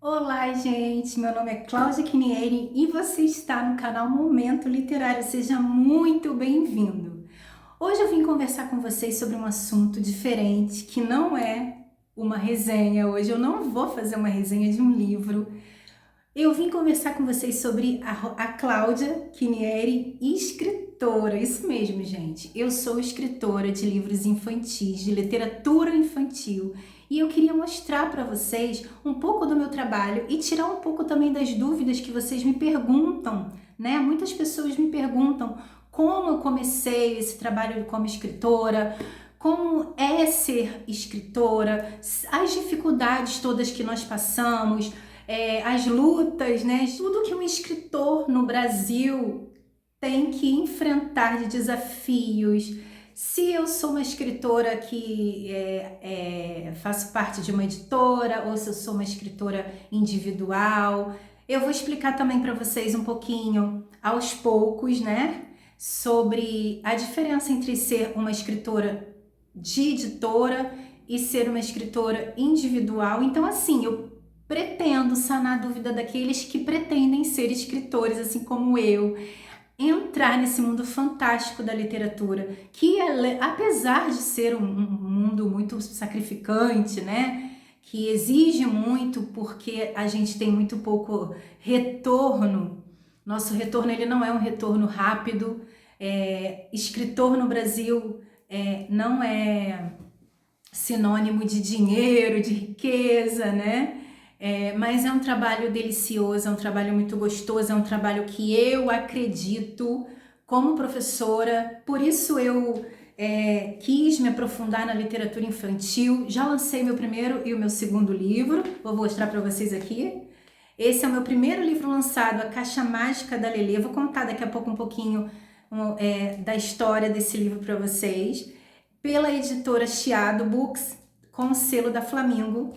Olá, gente! Meu nome é Cláudia Quinieri e você está no canal Momento Literário. Seja muito bem-vindo! Hoje eu vim conversar com vocês sobre um assunto diferente, que não é uma resenha. Hoje eu não vou fazer uma resenha de um livro. Eu vim conversar com vocês sobre a Cláudia Quinieri, escritora. Isso mesmo, gente. Eu sou escritora de livros infantis, de literatura infantil. E eu queria mostrar para vocês um pouco do meu trabalho e tirar um pouco também das dúvidas que vocês me perguntam, né? Muitas pessoas me perguntam como eu comecei esse trabalho como escritora, como é ser escritora, as dificuldades todas que nós passamos, as lutas, né? Tudo que um escritor no Brasil tem que enfrentar de desafios. Se eu sou uma escritora que faço parte de uma editora, ou se eu sou uma escritora individual, eu vou explicar também para vocês um pouquinho, aos poucos, né? Sobre a diferença entre ser uma escritora de editora e ser uma escritora individual. Então, assim, eu pretendo sanar a dúvida daqueles que pretendem ser escritores, assim como eu, entrar nesse mundo fantástico da literatura, que apesar de ser um mundo muito sacrificante, né? Que exige muito porque a gente tem muito pouco retorno. Nosso retorno ele não é um retorno rápido. Escritor no Brasil não é sinônimo de dinheiro, de riqueza, né? Mas é um trabalho delicioso, é um trabalho muito gostoso, é um trabalho que eu acredito como professora, por isso eu quis me aprofundar na literatura infantil. Já lancei meu primeiro e o meu segundo livro, vou mostrar para vocês aqui. Esse é o meu primeiro livro lançado, A Caixa Mágica da Lelê. Vou contar daqui a pouco um pouquinho da história desse livro para vocês, pela editora Chiado Books, com o selo da Flamingo.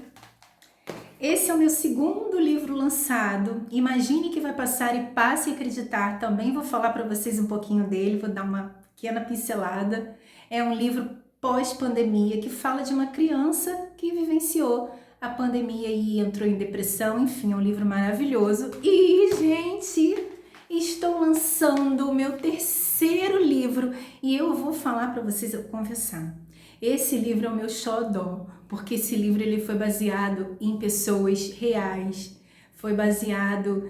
Esse é o meu segundo livro lançado, Imagine que vai passar e passe a acreditar. Também vou falar para vocês um pouquinho dele, vou dar uma pequena pincelada. É um livro pós-pandemia que fala de uma criança que vivenciou a pandemia e entrou em depressão. Enfim, é um livro maravilhoso. E, gente, estou lançando o meu terceiro livro e eu vou falar para vocês, eu confessar. Esse livro é o meu xodó, porque esse livro ele foi baseado em pessoas reais, foi baseado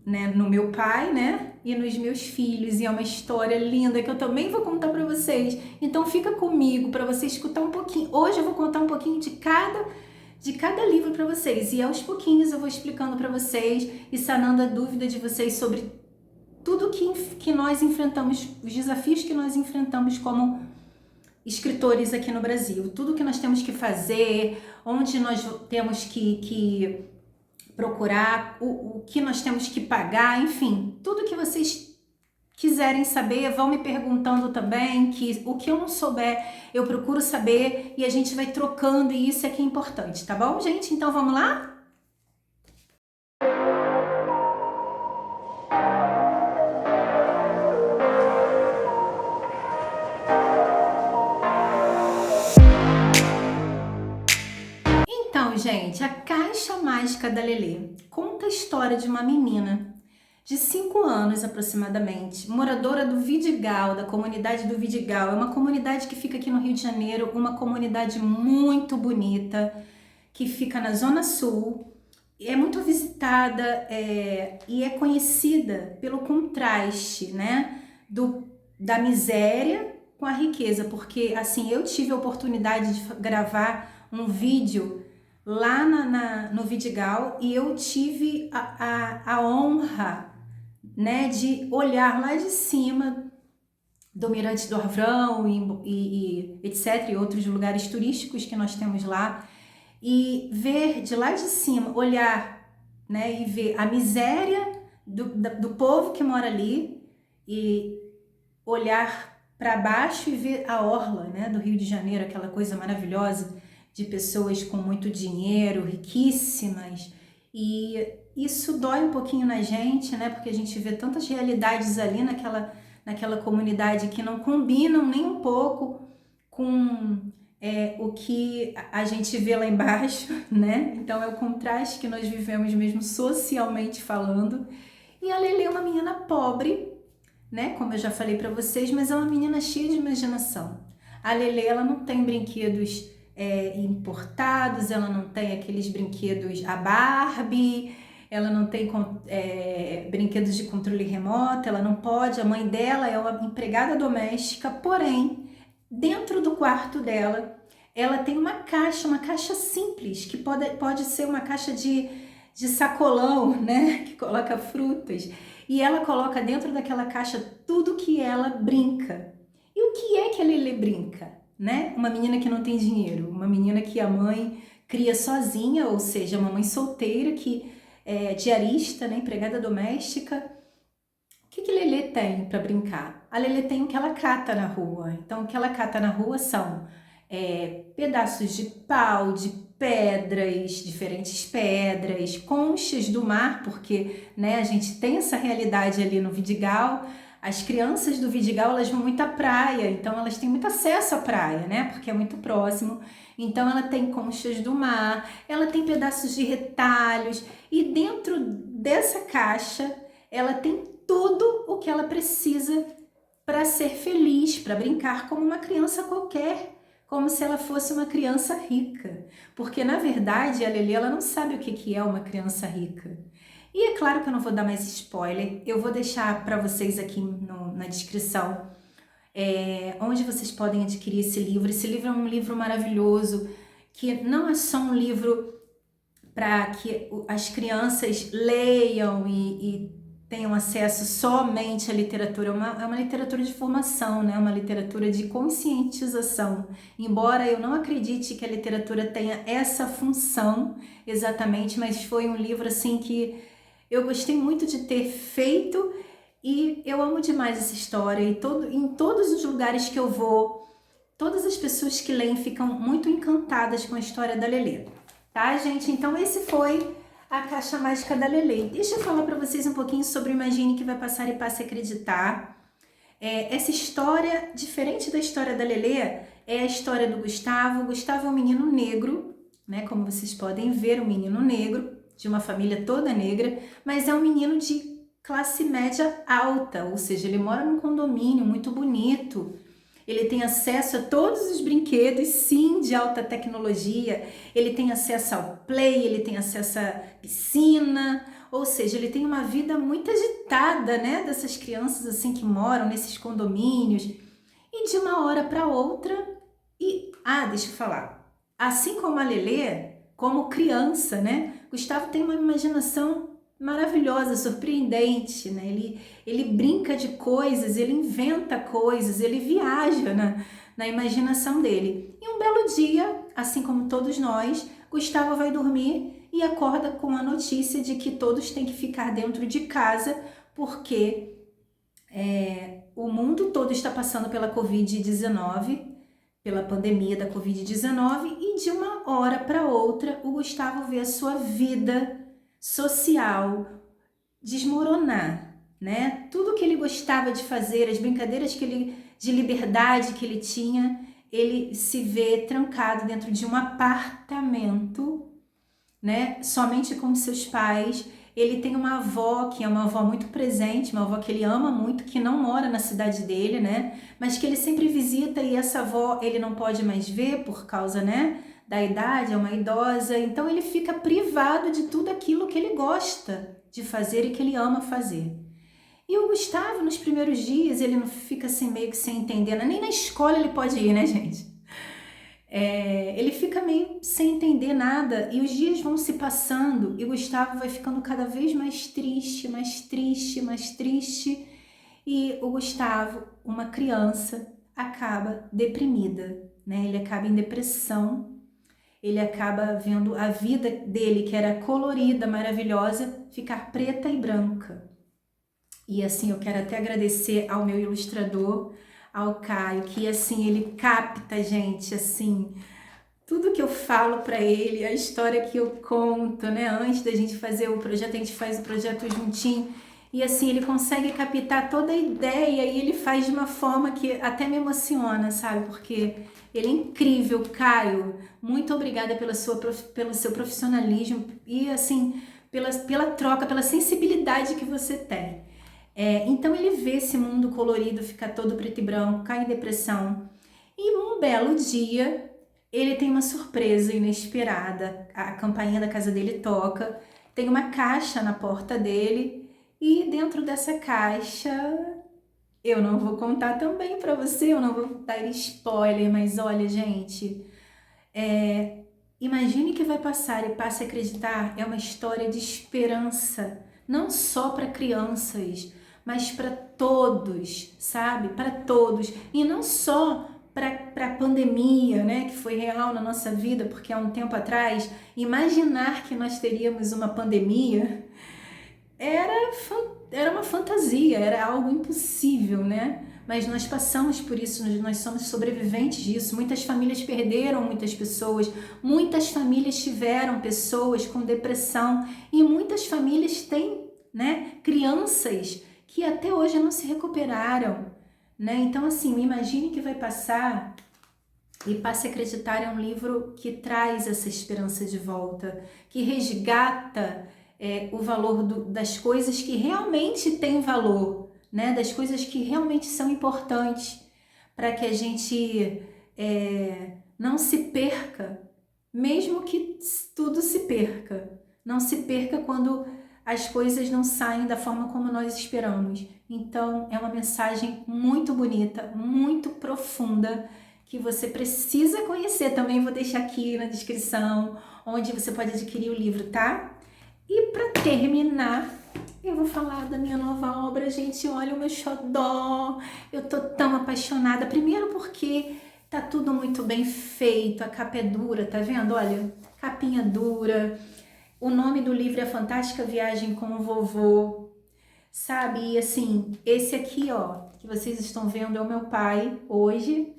no meu pai, né, e nos meus filhos, e é uma história linda que eu também vou contar para vocês. Então fica comigo para você escutar um pouquinho. Hoje eu vou contar um pouquinho de cada livro para vocês, e aos pouquinhos eu vou explicando para vocês e sanando a dúvida de vocês sobre tudo que nós enfrentamos, os desafios que nós enfrentamos como escritores aqui no Brasil, tudo que nós temos que fazer, onde nós temos que procurar, o que nós temos que pagar, enfim, tudo que vocês quiserem saber, vão me perguntando também, que o que eu não souber, eu procuro saber e a gente vai trocando, e isso é que é importante, tá bom, gente? Então vamos lá? Então, gente, A Caixa Mágica da Lelê conta a história de uma menina de 5 anos aproximadamente, moradora do Vidigal, da comunidade do Vidigal. É uma comunidade que fica aqui no Rio de Janeiro, uma comunidade muito bonita, que fica na Zona Sul. É muito visitada e é conhecida pelo contraste, né, da miséria com a riqueza, porque assim, eu tive a oportunidade de gravar um vídeo lá no Vidigal e eu tive a honra, né, de olhar lá de cima do Mirante do Arvrão e etc, e outros lugares turísticos que nós temos lá, e ver de lá de cima, olhar, né, e ver a miséria do povo que mora ali, e olhar para baixo e ver a orla, né, do Rio de Janeiro, aquela coisa maravilhosa de pessoas com muito dinheiro, riquíssimas. E isso dói um pouquinho na gente, né, porque a gente vê tantas realidades ali naquela comunidade que não combinam nem um pouco com é o que a gente vê lá embaixo, né? Então é o contraste que nós vivemos mesmo socialmente falando. E a Lelê é uma menina pobre, né? Como eu já falei para vocês, mas é uma menina cheia de imaginação. A Lelê, ela não tem brinquedos importados, ela não tem aqueles brinquedos a Barbie, ela não tem brinquedos de controle remoto, ela não pode. A mãe dela é uma empregada doméstica, porém, dentro do quarto dela, ela tem uma caixa simples, que pode ser uma caixa de sacolão, né? Que coloca frutas. E ela coloca dentro daquela caixa tudo que ela brinca. E o que é que a Lelê brinca, né? Uma menina que não tem dinheiro, uma menina que a mãe cria sozinha, ou seja, uma mãe solteira que é diarista, né? Empregada doméstica. O que Lelê tem para brincar? A Lelê tem o que ela cata na rua. Então, o que ela cata na rua são pedaços de pau, de pedras, diferentes pedras, conchas do mar, porque, né, a gente tem essa realidade ali no Vidigal. As crianças do Vidigal, elas vão muito à praia, então elas têm muito acesso à praia, né, porque é muito próximo. Então ela tem conchas do mar, ela tem pedaços de retalhos, e dentro dessa caixa ela tem tudo o que ela precisa para ser feliz, para brincar como uma criança qualquer, como se ela fosse uma criança rica. Porque, na verdade, a Lelê, ela não sabe o que é uma criança rica. E é claro que eu não vou dar mais spoiler, eu vou deixar para vocês aqui na descrição onde vocês podem adquirir esse livro. Esse livro é um livro maravilhoso, que não é só um livro para que as crianças leiam e tenham acesso somente à literatura. É uma literatura de formação, né? Uma literatura de conscientização. Embora eu não acredite que a literatura tenha essa função exatamente, mas foi um livro assim que eu gostei muito de ter feito, e eu amo demais essa história. E em todos os lugares que eu vou, todas as pessoas que leem ficam muito encantadas com a história da Lelê. Tá, gente? Então esse foi a Caixa Mágica da Lelê. Deixa eu falar para vocês um pouquinho sobre o Imagine que vai passar e passe a acreditar. Essa história, diferente da história da Lelê, é a história do Gustavo. O Gustavo é um menino negro, né? Como vocês podem ver, um menino negro, de uma família toda negra, mas é um menino de classe média alta, ou seja, ele mora num condomínio muito bonito. Ele tem acesso a todos os brinquedos, sim, de alta tecnologia. Ele tem acesso ao play, ele tem acesso à piscina. Ou seja, ele tem uma vida muito agitada, né? Dessas crianças assim que moram nesses condomínios. E de uma hora para outra... deixa eu falar. Assim como a Lelê, como criança, né? Gustavo tem uma imaginação maravilhosa, surpreendente, né? Ele brinca de coisas, ele inventa coisas, ele viaja na imaginação dele. E um belo dia, assim como todos nós, Gustavo vai dormir e acorda com a notícia de que todos têm que ficar dentro de casa porque o mundo todo está passando pela Covid-19, pela pandemia da Covid-19, e de uma hora para outra o Gustavo vê a sua vida social desmoronar, né? Tudo que ele gostava de fazer, as brincadeiras de liberdade que ele tinha, ele se vê trancado dentro de um apartamento, né? Somente com seus pais. Ele tem uma avó que é uma avó muito presente, uma avó que ele ama muito, que não mora na cidade dele, né? Mas que ele sempre visita, e essa avó ele não pode mais ver por causa, né, da idade, é uma idosa. Então ele fica privado de tudo aquilo que ele gosta de fazer e que ele ama fazer. E o Gustavo, nos primeiros dias, ele não fica assim meio que sem entender, nem na escola ele pode ir, né, gente? Ele fica meio sem entender nada, e os dias vão se passando e o Gustavo vai ficando cada vez mais triste, mais triste, mais triste. E o Gustavo, uma criança, acaba deprimida, né? Ele acaba em depressão, ele acaba vendo a vida dele, que era colorida, maravilhosa, ficar preta e branca. E assim, eu quero até agradecer ao meu ilustrador, ao Caio, que assim, ele capta, gente, assim, tudo que eu falo para ele, a história que eu conto, né? Antes da gente fazer o projeto, a gente faz o projeto juntinho, E assim, ele consegue captar toda a ideia e ele faz de uma forma que até me emociona, sabe? Porque ele é incrível, Caio. Muito obrigada pelo seu profissionalismo e assim, pela troca, pela sensibilidade que você tem. Então ele vê esse mundo colorido ficar todo preto e branco, cai em depressão. E um belo dia, ele tem uma surpresa inesperada. A campainha da casa dele toca, tem uma caixa na porta dele e dentro dessa caixa, eu não vou contar também pra você, eu não vou dar spoiler, mas olha, gente, imagine que vai passar e passe a acreditar, é uma história de esperança, não só para crianças, mas para todos, sabe? Para todos. E não só para a pandemia, né, que foi real na nossa vida, porque há um tempo atrás, imaginar que nós teríamos uma pandemia era uma fantasia, era algo impossível, né? Mas nós passamos por isso, nós somos sobreviventes disso. Muitas famílias perderam muitas pessoas, muitas famílias tiveram pessoas com depressão e muitas famílias têm, né, crianças que até hoje não se recuperaram, né? Então, assim, imagine que vai passar e Passe a Acreditar é um livro que traz essa esperança de volta, que resgata o valor das coisas que realmente têm valor, né? Das coisas que realmente são importantes para que a gente não se perca, mesmo que tudo se perca. Não se perca quando as coisas não saem da forma como nós esperamos. Então, é uma mensagem muito bonita, muito profunda, que você precisa conhecer. Também vou deixar aqui na descrição onde você pode adquirir o livro, tá? E para terminar, eu vou falar da minha nova obra, gente. Olha o meu xodó. Eu tô tão apaixonada. Primeiro porque tá tudo muito bem feito. A capa é dura, tá vendo? Olha, capinha dura. O nome do livro é Fantástica Viagem com o Vovô. Sabe? E assim, esse aqui, ó, que vocês estão vendo é o meu pai hoje.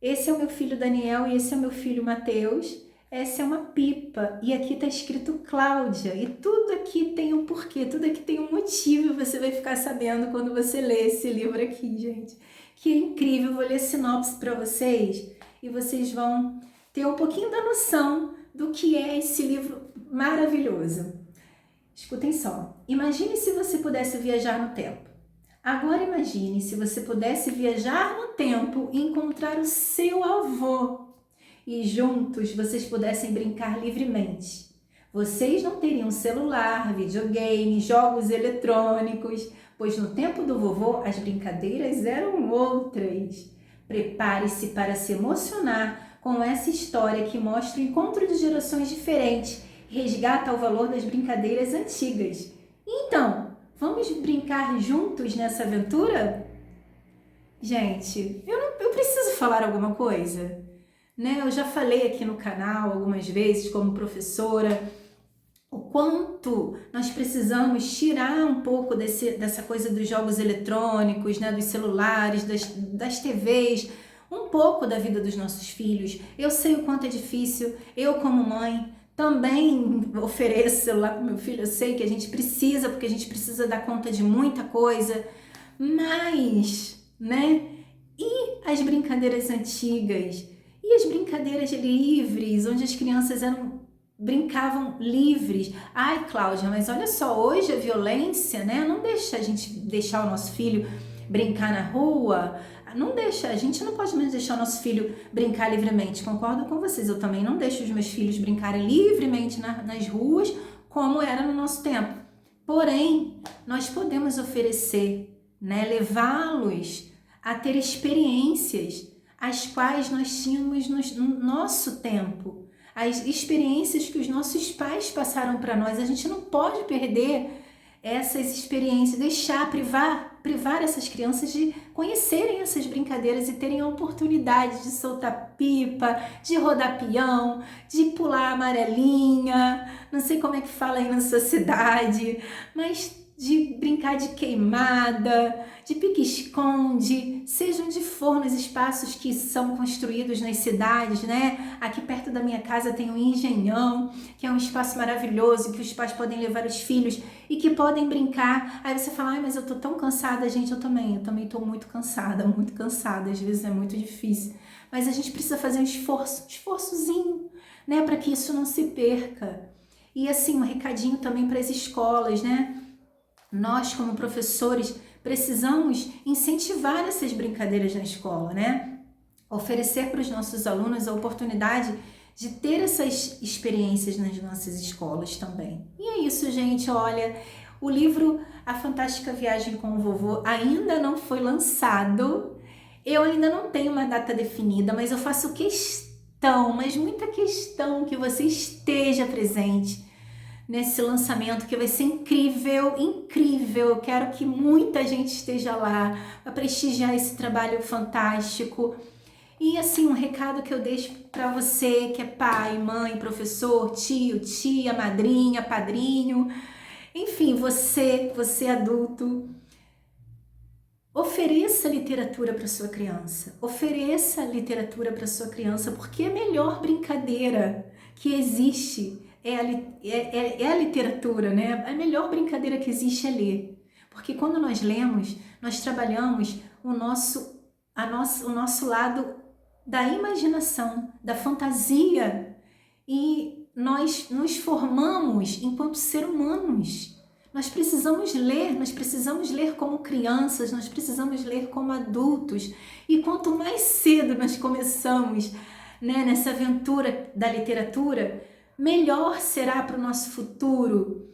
Esse é o meu filho Daniel e esse é o meu filho Mateus. Essa é uma pipa e aqui tá escrito Cláudia. E tudo aqui tem um porquê, tudo aqui tem um motivo. Você vai ficar sabendo quando você ler esse livro aqui, gente. Que é incrível. Eu vou ler a sinopse para vocês e vocês vão ter um pouquinho da noção do que é esse livro maravilhoso. Escutem só. Imagine se você pudesse viajar no tempo. Agora imagine se você pudesse viajar no tempo e encontrar o seu avô e juntos vocês pudessem brincar livremente. Vocês não teriam celular, videogame, jogos eletrônicos, pois no tempo do vovô as brincadeiras eram outras. Prepare-se para se emocionar com essa história que mostra o encontro de gerações diferentes e resgata o valor das brincadeiras antigas. Então, vamos brincar juntos nessa aventura? Gente, eu preciso falar alguma coisa, né? Eu já falei aqui no canal algumas vezes como professora o quanto nós precisamos tirar um pouco dessa coisa dos jogos eletrônicos, né? Dos celulares, das TVs, um pouco da vida dos nossos filhos. Eu sei o quanto é difícil, eu como mãe também ofereço celular para o meu filho, eu sei que a gente precisa, porque a gente precisa dar conta de muita coisa, mas, né? E as brincadeiras antigas? E as brincadeiras livres, onde as crianças brincavam livres? Ai, Cláudia, mas olha só, hoje a violência, né? Não deixa a gente deixar o nosso filho brincar na rua, não deixa, a gente não pode mais deixar o nosso filho brincar livremente. Concordo com vocês, eu também não deixo os meus filhos brincarem livremente nas ruas, como era no nosso tempo. Porém, nós podemos oferecer, né, levá-los a ter experiências as quais nós tínhamos no nosso tempo, as experiências que os nossos pais passaram para nós. A gente não pode perder essas experiências, privar essas crianças de conhecerem essas brincadeiras e terem a oportunidade de soltar pipa, de rodar peão, de pular amarelinha, não sei como é que fala aí na sua cidade, mas de brincar de queimada, de pique-esconde, seja onde for nos espaços que são construídos nas cidades, né? Aqui perto da minha casa tem um Engenhão, que é um espaço maravilhoso, que os pais podem levar os filhos e que podem brincar. Aí você fala, ai, mas eu tô tão cansada, gente, eu também tô muito cansada, às vezes é muito difícil. Mas a gente precisa fazer um esforçozinho, né, para que isso não se perca. E assim, um recadinho também para as escolas, né? Nós, como professores, precisamos incentivar essas brincadeiras na escola, né? Oferecer para os nossos alunos a oportunidade de ter essas experiências nas nossas escolas também. E é isso, gente. Olha, o livro A Fantástica Viagem com o Vovô ainda não foi lançado. Eu ainda não tenho uma data definida, mas eu faço questão, mas muita questão, que você esteja presente nesse lançamento, que vai ser incrível, incrível. Eu quero que muita gente esteja lá para prestigiar esse trabalho fantástico. E assim, um recado que eu deixo para você que é pai, mãe, professor, tio, tia, madrinha, padrinho, enfim, você adulto, ofereça literatura para sua criança. Ofereça literatura para sua criança, porque a melhor brincadeira que existe é a literatura, né? A melhor brincadeira que existe é ler. Porque quando nós lemos, nós trabalhamos o nosso lado da imaginação, da fantasia, e nós nos formamos enquanto seres humanos. Nós precisamos ler como crianças, nós precisamos ler como adultos. E quanto mais cedo nós começamos, né, nessa aventura da literatura, melhor será para o nosso futuro.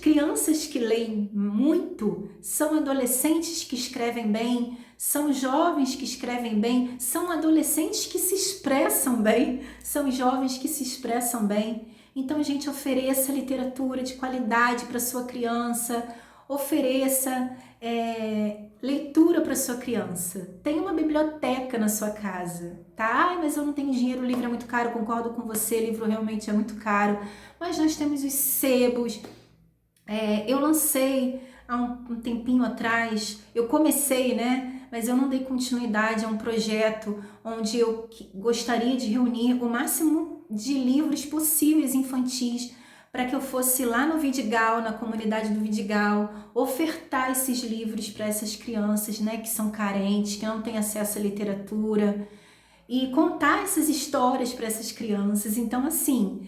Crianças que leem muito, são adolescentes que escrevem bem, são jovens que escrevem bem, são adolescentes que se expressam bem, são jovens que se expressam bem. Então, gente, ofereça literatura de qualidade para sua criança, ofereça leitura para sua criança. Tenha uma biblioteca na sua casa, tá? Ai, mas eu não tenho dinheiro, o livro é muito caro, concordo com você, o livro realmente é muito caro, mas nós temos os sebos. Eu lancei há um tempinho atrás, eu comecei, né? Mas eu não dei continuidade a um projeto onde eu gostaria de reunir o máximo de livros possíveis infantis para que eu fosse lá no Vidigal, na comunidade do Vidigal, ofertar esses livros para essas crianças, né, que são carentes, que não têm acesso à literatura, e contar essas histórias para essas crianças. Então, assim,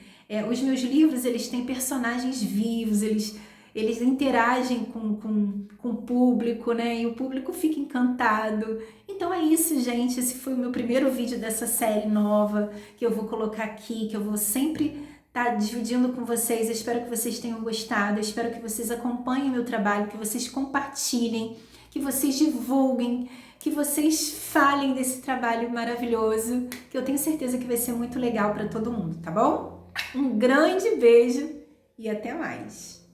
os meus livros, eles têm personagens vivos, eles interagem com o público, né? E o público fica encantado. Então é isso, gente. Esse foi o meu primeiro vídeo dessa série nova que eu vou colocar aqui, que eu vou sempre estar dividindo com vocês. Eu espero que vocês tenham gostado, eu espero que vocês acompanhem o meu trabalho, que vocês compartilhem, que vocês divulguem, que vocês falem desse trabalho maravilhoso, que eu tenho certeza que vai ser muito legal para todo mundo, tá bom? Um grande beijo e até mais!